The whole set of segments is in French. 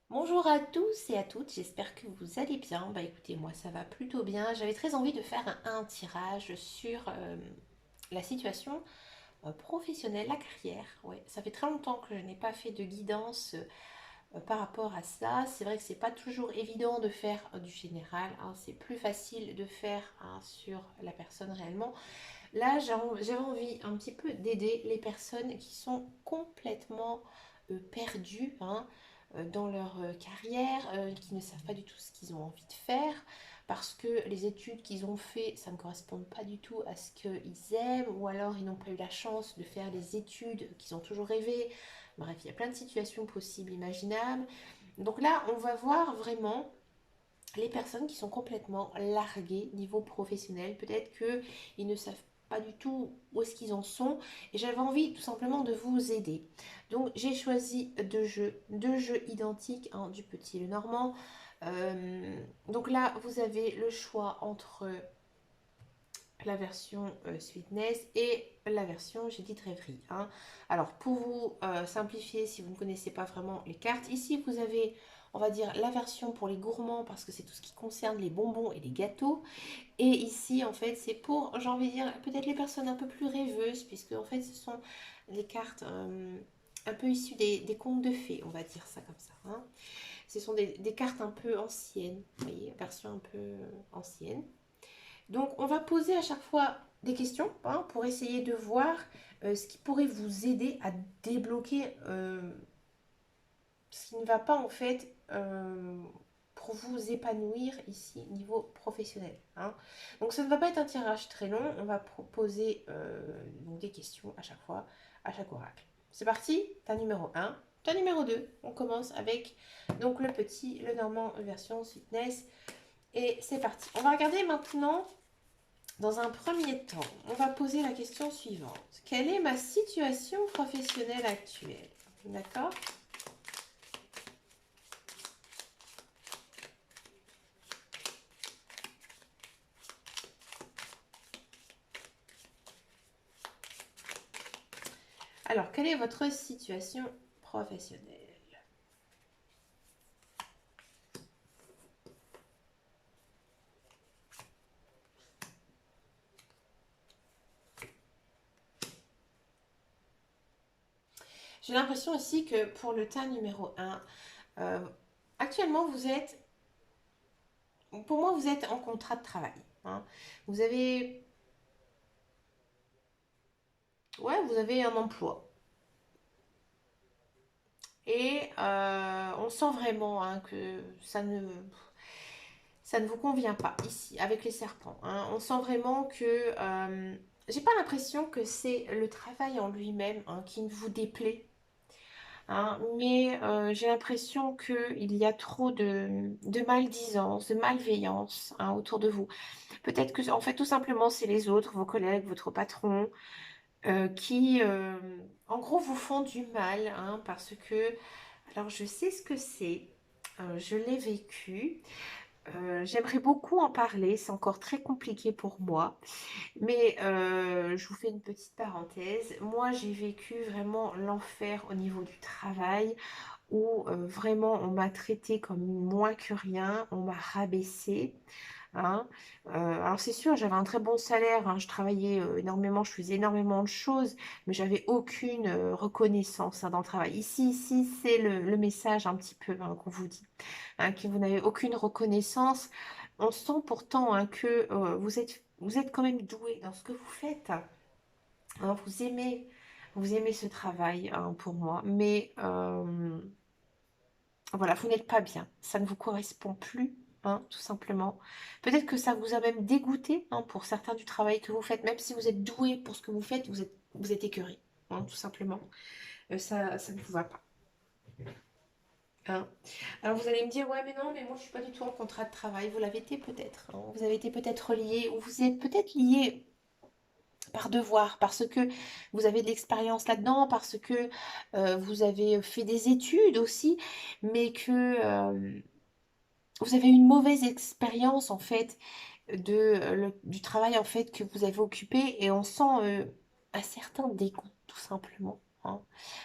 Bonjour à tous et à toutes, j'espère que vous allez bien. Bah écoutez, moi ça va plutôt bien. J'avais très envie de faire un tirage sur la situation professionnelle, la carrière. Ouais, ça fait très longtemps que je n'ai pas fait de guidance par rapport à ça. C'est vrai que c'est pas toujours évident de faire du général, hein. C'est plus facile de faire sur la personne réellement. Là, j'avais envie un petit peu d'aider les personnes qui sont complètement perdues, hein, dans leur carrière, qui ne savent pas du tout ce qu'ils ont envie de faire, parce que les études qu'ils ont fait, ça ne correspond pas du tout à ce qu'ils aiment, ou alors ils n'ont pas eu la chance de faire les études qu'ils ont toujours rêvé. Bref, il y a plein de situations possibles, imaginables. Donc là, on va voir vraiment les personnes qui sont complètement larguées niveau professionnel. Peut-être qu'ils ne savent pas du tout où est-ce qu'ils en sont. Et j'avais envie tout simplement de vous aider. Donc j'ai choisi deux jeux identiques, hein, du petit le normand. Donc là, vous avez le choix entre la version Sweetness et la version j'ai dit rêverie, hein. Alors pour vous simplifier, si vous ne connaissez pas vraiment les cartes, ici vous avez, on va dire, la version pour les gourmands parce que c'est tout ce qui concerne les bonbons et les gâteaux. Et ici en fait c'est pour, j'ai envie de dire, peut-être les personnes un peu plus rêveuses, puisque en fait ce sont les cartes un peu issues des contes de fées, on va dire ça comme ça, hein. Ce sont des cartes un peu anciennes, vous voyez, version un peu ancienne. Donc, on va poser à chaque fois des questions, hein, pour essayer de voir ce qui pourrait vous aider à débloquer ce qui ne va pas en fait pour vous épanouir ici niveau professionnel, hein. Donc, ça ne va pas être un tirage très long. On va proposer donc des questions à chaque fois, à chaque oracle. C'est parti, tas numéro un. Tas numéro 2, on commence avec donc le petit, le normand version sweetness. Et c'est parti. On va regarder maintenant. Dans un premier temps, on va poser la question suivante. Quelle est ma situation professionnelle actuelle? D'accord? Alors, quelle est votre situation professionnelle? J'ai l'impression aussi que pour le tas numéro un, euh, actuellement, pour moi, vous êtes en contrat de travail, hein. Vous avez, ouais, vous avez un emploi. Et on sent vraiment, hein, que ça ne vous convient pas ici avec les serpents, hein. On sent vraiment que j'ai pas l'impression que c'est le travail en lui-même, hein, qui ne vous déplaît, hein, mais j'ai l'impression qu'il y a trop de maldisances, de malveillance, hein, autour de vous. Peut-être que en fait tout simplement c'est les autres, vos collègues, votre patron, qui en gros vous font du mal, hein, parce que alors je sais ce que c'est, je l'ai vécu. J'aimerais beaucoup en parler, c'est encore très compliqué pour moi, mais je vous fais une petite parenthèse. Moi, j'ai vécu vraiment l'enfer au niveau du travail, où vraiment on m'a traité comme moins que rien, on m'a rabaissé, hein. Alors c'est sûr, j'avais un très bon salaire, hein, je travaillais énormément, je faisais énormément de choses, mais j'avais aucune reconnaissance, hein, dans le travail. Ici, c'est le message un petit peu, hein, qu'on vous dit, hein, que vous n'avez aucune reconnaissance. On sent pourtant, hein, que vous êtes quand même doué dans ce que vous faites, hein. Vous aimez ce travail, hein, pour moi, mais voilà, vous n'êtes pas bien. Ça ne vous correspond plus, hein, tout simplement. Peut-être que ça vous a même dégoûté, hein, pour certains du travail que vous faites, même si vous êtes doué pour ce que vous faites, vous êtes écœuré, hein, tout simplement. Ça ne vous va pas, hein. Alors vous allez me dire, ouais, mais non, mais moi je suis pas du tout en contrat de travail. Vous l'avez été peut-être, hein. Vous avez été peut-être lié, ou vous êtes peut-être lié par devoir, parce que vous avez de l'expérience là-dedans, parce que vous avez fait des études aussi, mais que vous avez eu une mauvaise expérience en fait du travail en fait que vous avez occupé, et on sent un certain dégoût tout simplement, hein.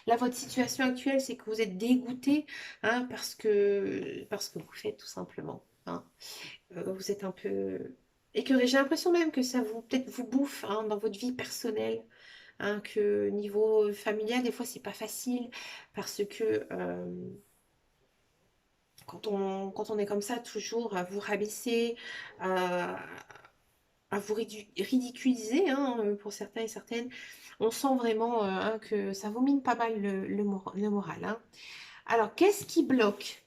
Là, votre situation actuelle, c'est que vous êtes dégoûté, hein, parce que vous faites tout simplement, hein. Vous êtes un peu écœuré. J'ai l'impression même que ça vous peut-être vous bouffe, hein, dans votre vie personnelle, hein, que niveau familial, des fois, c'est pas facile parce que quand on est comme ça, toujours à vous rabaisser, à, à vous ridiculiser, hein, pour certains et certaines, on sent vraiment, hein, que ça vous mine pas mal le moral, hein. Alors, qu'est-ce qui bloque?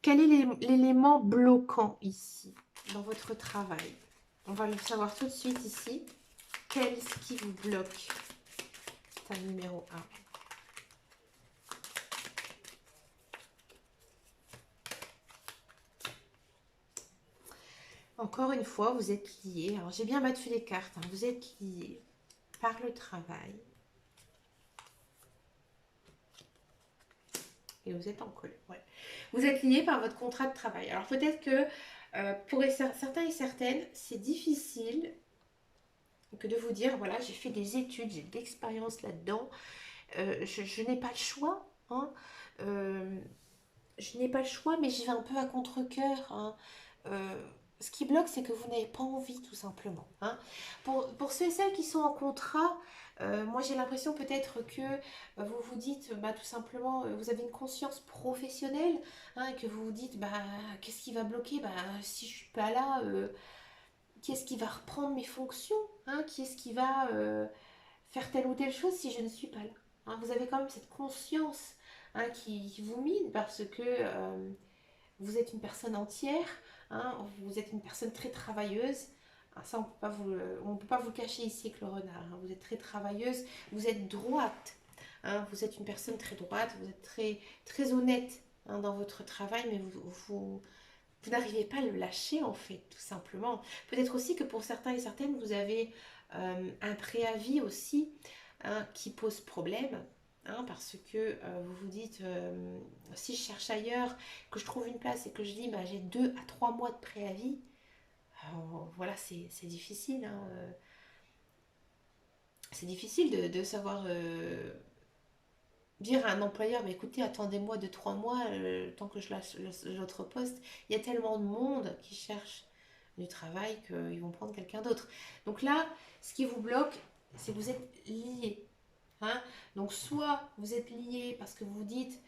Quel est l'élément bloquant ici, dans votre travail? On va le savoir tout de suite ici. Qu'est-ce qui vous bloque? C'est un numéro 1. Encore une fois, vous êtes liés. Alors, j'ai bien battu les cartes, hein. Vous êtes liés par le travail. Et vous êtes en colère. Ouais. Vous êtes liés par votre contrat de travail. Alors, peut-être que pour certains et certaines, c'est difficile que de vous dire, voilà, j'ai fait des études, j'ai de l'expérience là-dedans. Je n'ai pas le choix, hein. Euh, je n'ai pas le choix, mais j'y vais un peu à contre-cœur, hein. Ce qui bloque, c'est que vous n'avez pas envie, tout simplement, hein. Pour ceux et celles qui sont en contrat, moi j'ai l'impression peut-être que vous vous dites, bah, tout simplement, vous avez une conscience professionnelle, hein, et que vous vous dites, bah, qu'est-ce qui va bloquer? Bah, si je suis pas là, qui est-ce qui va reprendre mes fonctions, hein? Qui est-ce qui va faire telle ou telle chose si je ne suis pas là, hein? Vous avez quand même cette conscience, hein, qui vous mine parce que vous êtes une personne entière, hein, vous êtes une personne très travailleuse. Ah, ça, on peut pas vous le cacher ici avec le renard, hein. Vous êtes très travailleuse, vous êtes droite, hein, vous êtes une personne très droite, vous êtes très, très honnête, hein, dans votre travail, mais vous n'arrivez pas à le lâcher en fait, tout simplement. Peut-être aussi que pour certains et certaines, vous avez un préavis aussi, hein, qui pose problème, hein, parce que vous vous dites, si je cherche ailleurs, que je trouve une place et que je dis, bah, j'ai 2 à 3 mois de préavis, voilà, c'est difficile, hein. C'est difficile de savoir dire à un employeur, bah, écoutez, attendez-moi 2, 3 mois, tant que je lâche l'autre poste. Il y a tellement de monde qui cherche du travail qu'ils vont prendre quelqu'un d'autre. Donc là, ce qui vous bloque, c'est que vous êtes liés, hein. Donc soit vous êtes liés parce que vous vous dites,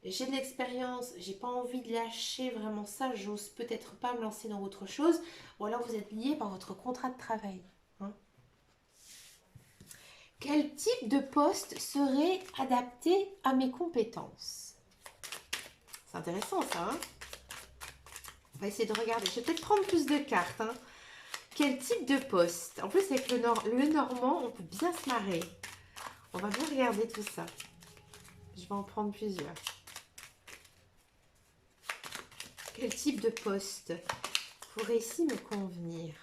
j'ai de l'expérience, j'ai pas envie de lâcher vraiment ça, j'ose peut-être pas me lancer dans autre chose, ou alors vous êtes liés par votre contrat de travail, hein. Quel type de poste serait adapté à mes compétences? C'est intéressant ça, hein. On va essayer de regarder. Je vais peut-être prendre plus de cartes, hein. Quel type de poste? En plus, avec le normand, on peut bien se marrer. On va bien regarder tout ça. Je vais en prendre plusieurs. Quel type de poste pourrait ici me convenir?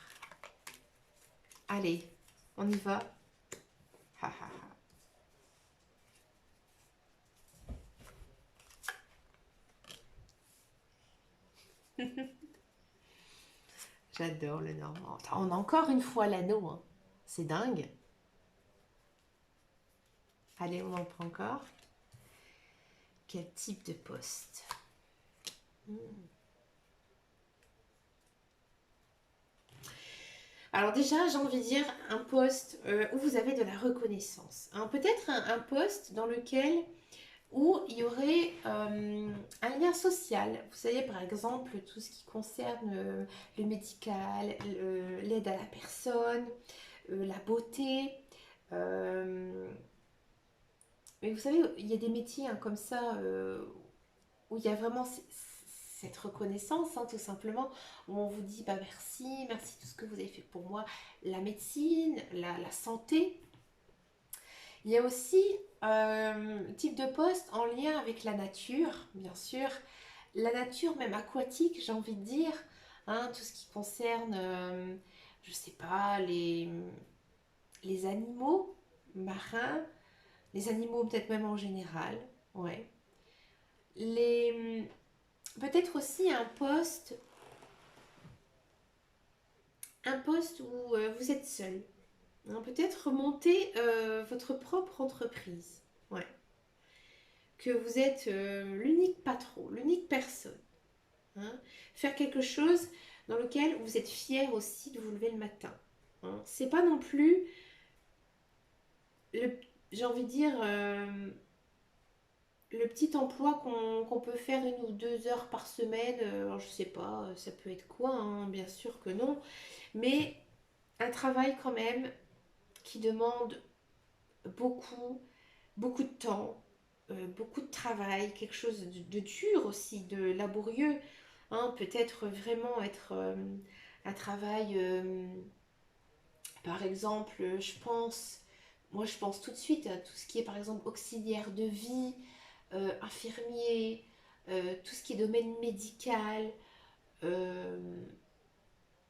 Allez, on y va. Ha, ha, ha. J'adore le normand. Attends, on a encore une fois l'anneau, hein. C'est dingue. Allez, on en prend encore. Quel type de poste? Alors déjà, j'ai envie de dire un poste où vous avez de la reconnaissance, hein. Peut-être un poste dans lequel où il y aurait un lien social. Vous savez, par exemple, tout ce qui concerne le médical, l'aide à la personne, la beauté. euh, mais vous savez, il y a des métiers, hein, comme ça, où il y a vraiment cette reconnaissance, hein, tout simplement, où on vous dit, bah, merci, merci tout ce que vous avez fait pour moi. La médecine, la santé. Il y a aussi type de poste en lien avec la nature, bien sûr. La nature même aquatique, j'ai envie de dire, hein, tout ce qui concerne, je sais pas, les animaux marins, les animaux peut-être même en général, ouais. Les, peut-être aussi un poste où vous êtes seul. Hein, peut-être monter votre propre entreprise. Ouais. Que vous êtes l'unique patron, l'unique personne. Hein. Faire quelque chose dans lequel vous êtes fier aussi de vous lever le matin. Hein. C'est pas non plus, le, j'ai envie de dire, le petit emploi qu'on peut faire 1 ou 2 heures par semaine. Alors je sais pas, ça peut être quoi, hein, bien sûr que non. Mais un travail quand même qui demande beaucoup, beaucoup de temps, beaucoup de travail, quelque chose de dur aussi, de laborieux. Hein, peut-être vraiment être un travail, par exemple, moi je pense tout de suite à tout ce qui est par exemple auxiliaire de vie, infirmier, tout ce qui est domaine médical, euh,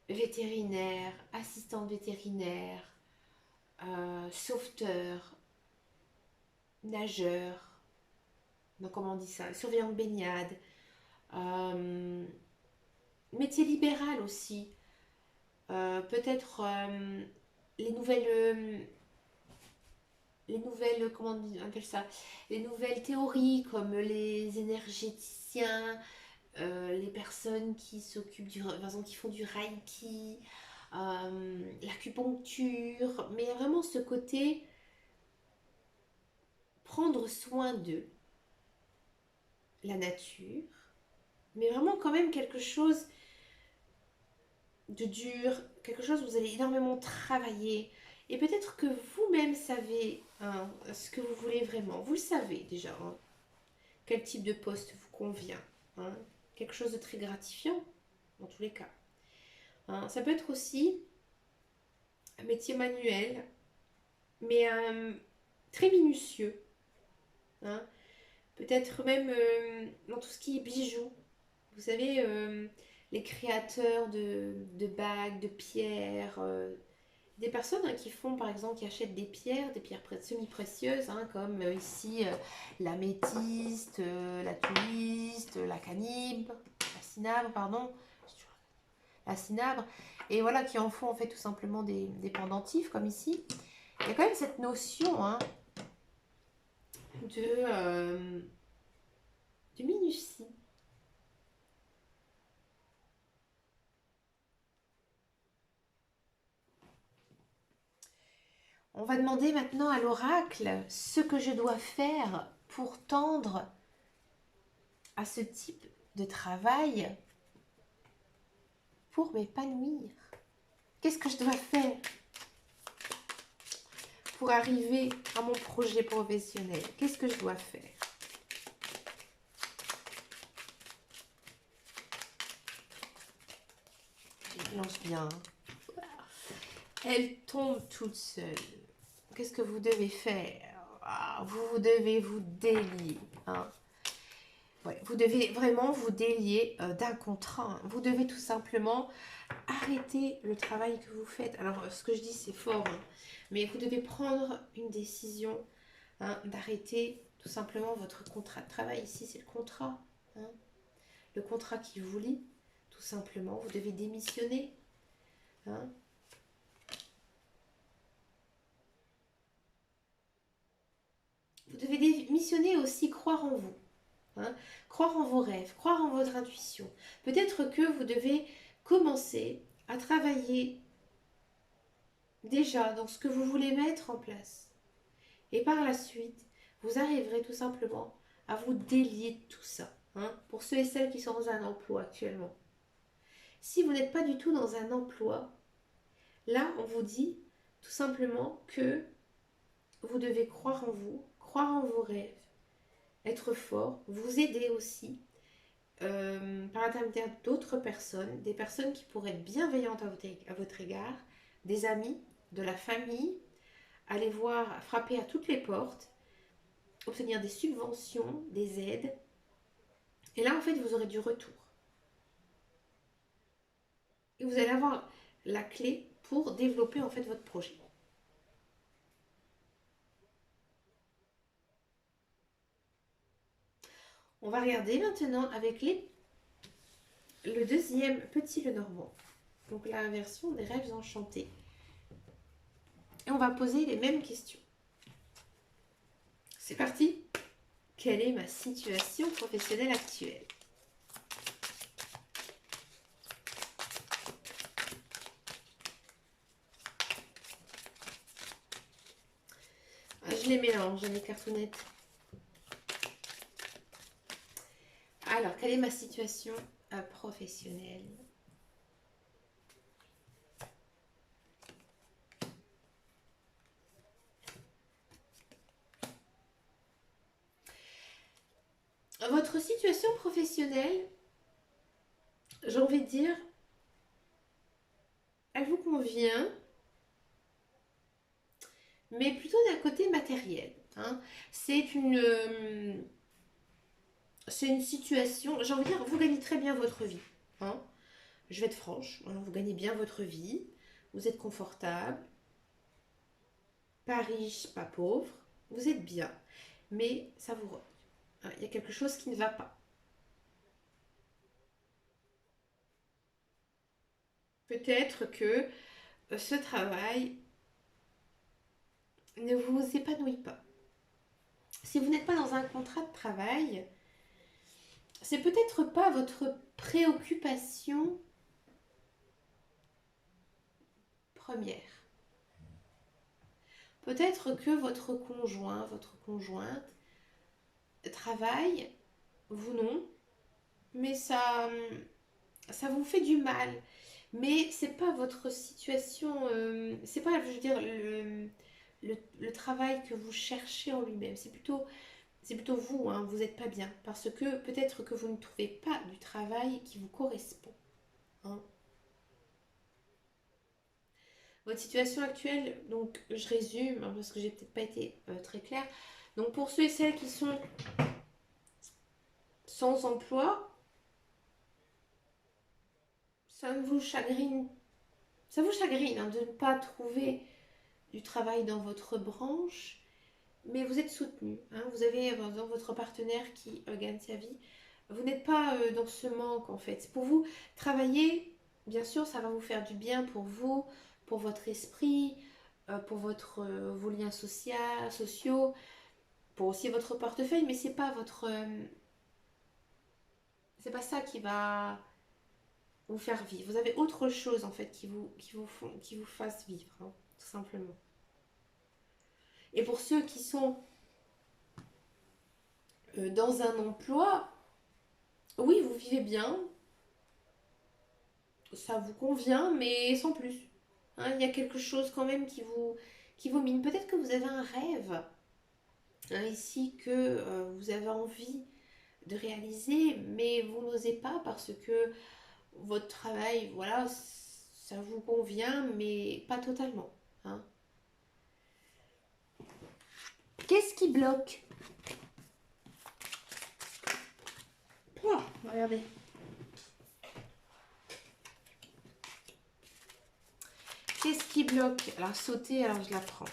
vétérinaire, assistante vétérinaire, sauveteur, nageur, donc comment on dit ça, surveillant de baignade, euh, métier libéral aussi. Peut-être les nouvelles, comment on appelle ça, les nouvelles théories comme les énergéticiens, les personnes qui s'occupent par exemple, qui font du reiki, l'acupuncture, mais vraiment ce côté prendre soin de la nature, mais vraiment quand même quelque chose de dur, quelque chose où vous allez énormément travailler. Et peut-être que vous-même savez, hein, ce que vous voulez vraiment. Vous le savez déjà, hein, quel type de poste vous convient. Hein. Quelque chose de très gratifiant, dans tous les cas. Hein. Ça peut être aussi un métier manuel, mais très minutieux. Hein. Peut-être même dans tout ce qui est bijoux. Vous savez, les créateurs de bagues, de pierres, des personnes, hein, qui font par exemple, qui achètent des pierres semi-précieuses, hein, comme ici l'améthyste, la thuiste, la canibre, la cinabre, pardon, la cinabre, et voilà, qui en font en fait tout simplement des pendentifs comme ici. Il y a quand même cette notion, hein, de, euh, de minutie. On va demander maintenant à l'oracle ce que je dois faire pour tendre à ce type de travail pour m'épanouir. Qu'est-ce que je dois faire pour arriver à mon projet professionnel? Qu'est-ce que je dois faire? Je lance bien. Elle tombe toute seule. Qu'est-ce que vous devez faire? Vous devez vous délier. Hein. Ouais, vous devez vraiment vous délier d'un contrat. Hein. Vous devez tout simplement arrêter le travail que vous faites. Alors, ce que je dis, c'est fort, hein, mais vous devez prendre une décision, hein, d'arrêter tout simplement votre contrat de travail. Ici, c'est le contrat. Hein, le contrat qui vous lie, tout simplement. Vous devez démissionner. Hein. Vous devez démissionner aussi, croire en vous. Hein, croire en vos rêves, croire en votre intuition. Peut-être que vous devez commencer à travailler déjà dans ce que vous voulez mettre en place. Et par la suite, vous arriverez tout simplement à vous délier de tout ça. Hein, pour ceux et celles qui sont dans un emploi actuellement. Si vous n'êtes pas du tout dans un emploi, là, on vous dit tout simplement que vous devez croire en vous, croire en vos rêves, être fort, vous aider aussi par l'intermédiaire d'autres personnes, des personnes qui pourraient être bienveillantes à votre égard, des amis, de la famille, aller voir, frapper à toutes les portes, obtenir des subventions, des aides. Et là, en fait, vous aurez du retour. Et vous allez avoir la clé pour développer en fait votre projet. On va regarder maintenant avec le deuxième petit Lenormand. Donc la version des rêves enchantés. Et on va poser les mêmes questions. C'est parti. Quelle est ma situation professionnelle actuelle? Je les mélange, mes cartonnettes. Alors, quelle est ma situation professionnelle? Votre situation professionnelle, j'ai envie de dire, elle vous convient, mais plutôt d'un côté matériel. Hein. C'est une situation, j'ai envie de dire, vous gagnez très bien votre vie. Hein. Je vais être franche, hein, vous gagnez bien votre vie, vous êtes confortable, pas riche, pas pauvre, vous êtes bien, mais ça vous rogne. Hein, il y a quelque chose qui ne va pas. Peut-être que ce travail ne vous épanouit pas. Si vous n'êtes pas dans un contrat de travail, c'est peut-être pas votre préoccupation première. Peut-être que votre conjoint, votre conjointe travaille, vous non, mais ça vous fait du mal. Mais c'est pas votre situation, c'est pas, je veux dire, le travail que vous cherchez en lui-même. C'est plutôt vous, hein, vous n'êtes pas bien. Parce que peut-être que vous ne trouvez pas du travail qui vous correspond. Hein. Votre situation actuelle, donc je résume, hein, parce que j'ai peut-être pas été très claire. Donc pour ceux et celles qui sont sans emploi, ça vous chagrine hein, de ne pas trouver du travail dans votre branche, mais vous êtes soutenu. Hein, vous avez dans votre partenaire qui gagne sa vie. Vous n'êtes pas dans ce manque en fait. Pour vous, travailler, bien sûr, ça va vous faire du bien pour vous, pour votre esprit, pour vos liens sociaux, pour aussi votre portefeuille, mais c'est pas ça qui va vous faire vivre. Vous avez autre chose en fait qui vous fasse vivre, hein, tout simplement. Et pour ceux qui sont dans un emploi, oui, vous vivez bien, ça vous convient, mais sans plus. Hein, il y a quelque chose quand même qui vous mine. Peut-être que vous avez un rêve hein, ici que vous avez envie de réaliser, mais vous n'osez pas parce que votre travail, voilà, ça vous convient, mais pas totalement. Hein. Qu'est-ce qui bloque? Oh, regardez. Qu'est-ce qui bloque? Alors, sauter, alors je la prends.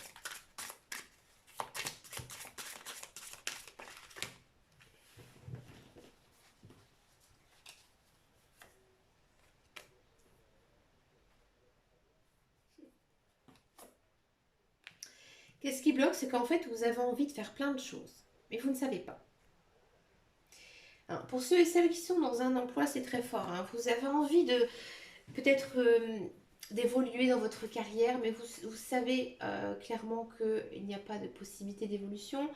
Qu'est-ce qui bloque? C'est qu'en fait, vous avez envie de faire plein de choses, mais vous ne savez pas. Alors, pour ceux et celles qui sont dans un emploi, c'est très fort. Hein. Vous avez envie de peut-être d'évoluer dans votre carrière, mais vous savez clairement qu'il n'y a pas de possibilité d'évolution.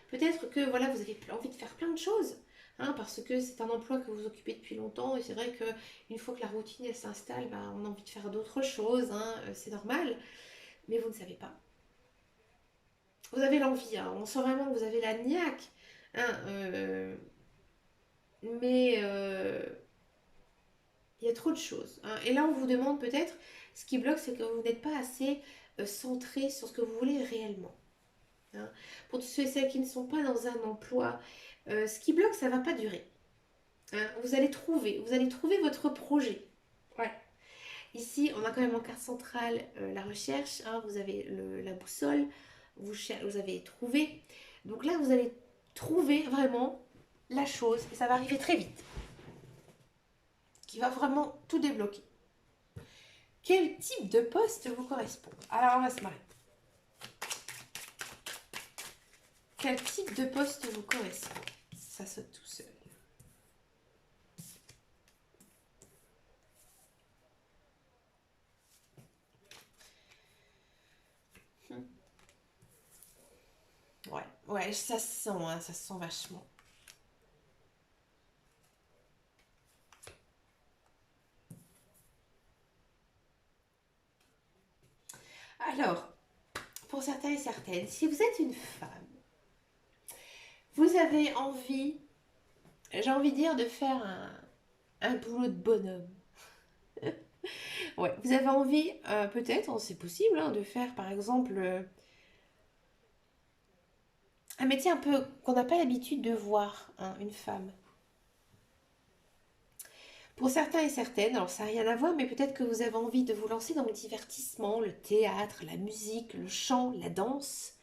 Peut-être que voilà, vous avez envie de faire plein de choses, hein, parce que c'est un emploi que vous occupez depuis longtemps, et c'est vrai qu'une fois que la routine elle s'installe, bah, on a envie de faire d'autres choses, hein, c'est normal, mais vous ne savez pas. Vous avez l'envie, hein, on sent vraiment que vous avez la niaque, hein, mais il y a trop de choses. Hein. Et là, on vous demande peut-être, ce qui bloque, c'est que vous n'êtes pas assez centré sur ce que vous voulez réellement. Hein. Pour tous ceux et celles qui ne sont pas dans un emploi, ce qui bloque, ça ne va pas durer. Hein. Vous allez trouver votre projet. Ouais. Ici, on a quand même en carte centrale la recherche. Hein. Vous avez la boussole. Vous avez trouvé. Donc là, vous allez trouver vraiment la chose. Et ça va arriver très vite. Qui va vraiment tout débloquer. Quel type de poste vous correspond? Alors, on va se marrer. Quel type de poste vous correspond? Ça saute tout seul. Ouais, ouais, ça se sent, hein, ça se sent vachement. Alors, pour certains et certaines, si vous êtes une femme, vous avez envie, j'ai envie de dire, de faire un boulot de bonhomme. Ouais, vous avez envie, peut-être, c'est possible, hein, de faire par exemple un métier un peu qu'on n'a pas l'habitude de voir, hein, une femme. Pour certains et certaines, alors ça n'a rien à voir, mais peut-être que vous avez envie de vous lancer dans le divertissement, le théâtre, la musique, le chant, la danse,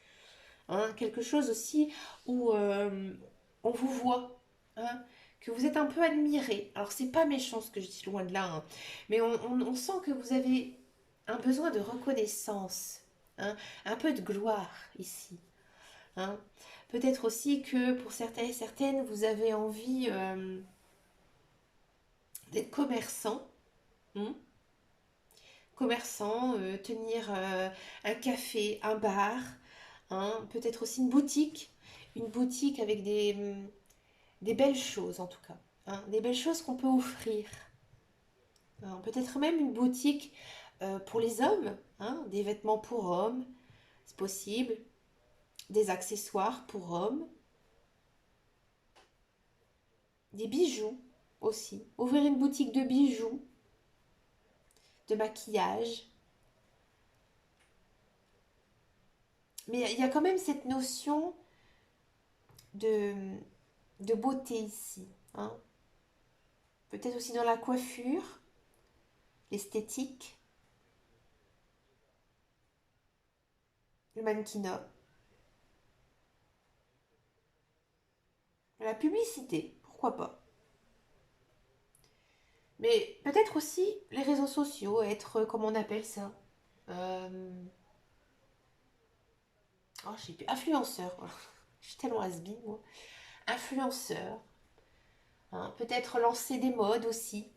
hein, quelque chose aussi où on vous voit, hein, que vous êtes un peu admiré. Alors c'est pas méchant ce que je dis, loin de là, hein, mais on sent que vous avez un besoin de reconnaissance, hein, un peu de gloire ici, hein. Peut-être aussi que pour certains et certaines, vous avez envie d'être commerçant, hein. Commerçant, tenir un café, un bar, hein, peut-être aussi une boutique avec des belles choses en tout cas, hein, des belles choses qu'on peut offrir. Hein, peut-être même une boutique pour les hommes, hein, des vêtements pour hommes, c'est possible, des accessoires pour hommes, des bijoux aussi. Ouvrir une boutique de bijoux, de maquillage. Mais il y a quand même cette notion de, de beauté ici, hein. Peut-être aussi dans la coiffure, l'esthétique, le mannequinat, la publicité, pourquoi pas. Mais peut-être aussi les réseaux sociaux, être, comment on appelle ça, euh, oh, je sais plus, influenceur, voilà. Je suis tellement has-been, moi. Influenceur, hein, peut-être lancer des modes aussi.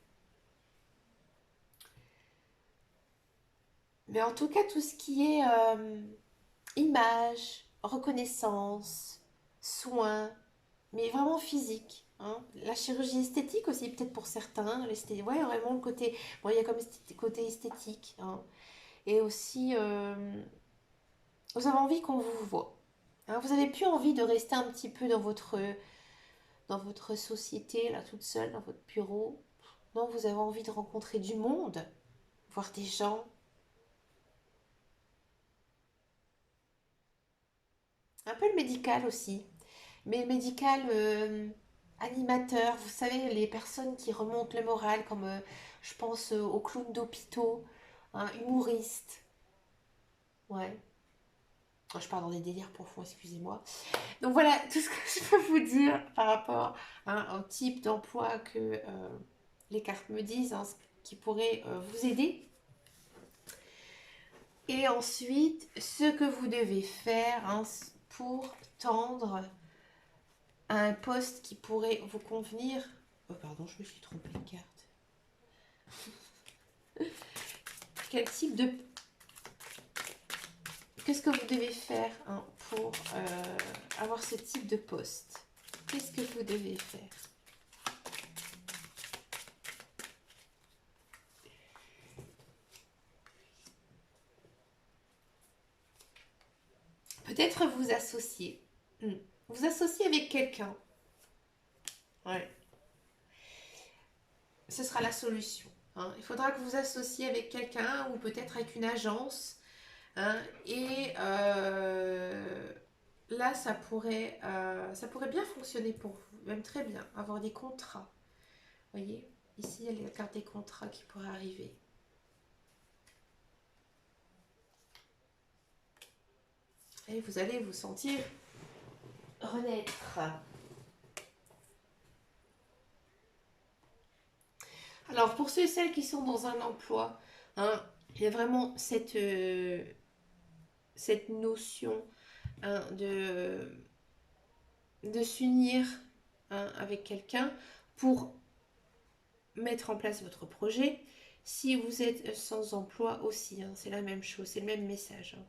Mais en tout cas, tout ce qui est image, reconnaissance, soins, mais vraiment physique, hein. La chirurgie esthétique aussi, peut-être pour certains. Ouais, vraiment le côté. Bon, il y a comme côté esthétique, hein. Et aussi, vous avez envie qu'on vous voit, hein. Vous avez plus envie de rester un petit peu dans votre société, là, toute seule, dans votre bureau. Non, vous avez envie de rencontrer du monde, voir des gens. Un peu le médical aussi. Mais médical animateur, vous savez, les personnes qui remontent le moral, comme je pense aux clowns d'hôpitaux, hein, humoristes. Ouais. Oh, je pars dans des délires profonds, excusez-moi. Donc voilà, tout ce que je peux vous dire par rapport, hein, au type d'emploi que les cartes me disent, hein, ce qui pourrait vous aider. Et ensuite, ce que vous devez faire, hein, pour tendre à un poste qui pourrait vous convenir. Oh, pardon, je me suis trompée de carte. Quel type de... Qu'est-ce que vous devez faire, hein, pour avoir ce type de poste? Qu'est-ce que vous devez faire? Peut-être vous associer. Hmm. Vous associer avec quelqu'un. Ouais. Ce sera la solution, hein. Il faudra que vous associez avec quelqu'un ou peut-être avec une agence, hein, et là, ça pourrait bien fonctionner pour vous, même très bien, avoir des contrats. Vous voyez, ici, il y a la carte des contrats qui pourrait arriver. Et vous allez vous sentir renaître. Alors, pour ceux et celles qui sont dans un emploi, hein, il y a vraiment cette notion, hein, de de s'unir hein, avec quelqu'un pour mettre en place votre projet. Si vous êtes sans emploi aussi, hein, c'est la même chose, c'est le même message. Hein.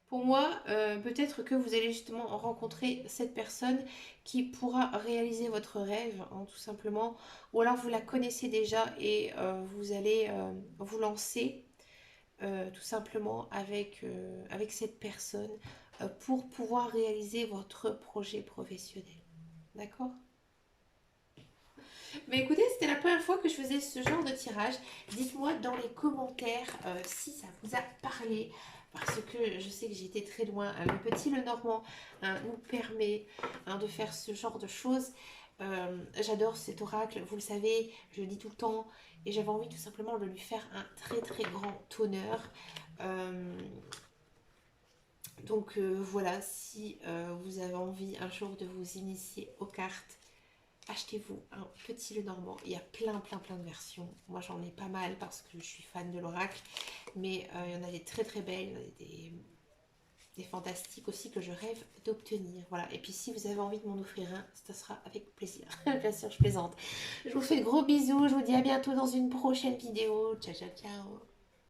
Pour moi, peut-être que vous allez justement rencontrer cette personne qui pourra réaliser votre rêve, hein, tout simplement. Ou alors vous la connaissez déjà et vous allez vous lancer tout simplement avec cette personne pour pouvoir réaliser votre projet professionnel. D'accord? Mais écoutez, c'était la première fois que je faisais ce genre de tirage. Dites-moi dans les commentaires si ça vous a parlé. Parce que je sais que j'étais très loin. Le petit Lenormand nous permet hein, de faire ce genre de choses. J'adore cet oracle, vous le savez, je le dis tout le temps. Et j'avais envie tout simplement de lui faire un très très grand honneur. Euh, voilà, si vous avez envie un jour de vous initier aux cartes, achetez-vous un petit Lenormand. Il y a plein de versions. Moi j'en ai pas mal parce que je suis fan de l'oracle. Mais il y en a des très très belles, des fantastiques aussi que je rêve d'obtenir. Voilà. Et puis si vous avez envie de m'en offrir un, ça sera avec plaisir. Bien sûr, je plaisante. Je vous fais de gros bisous. Je vous dis à bientôt dans une prochaine vidéo. Ciao, ciao, ciao.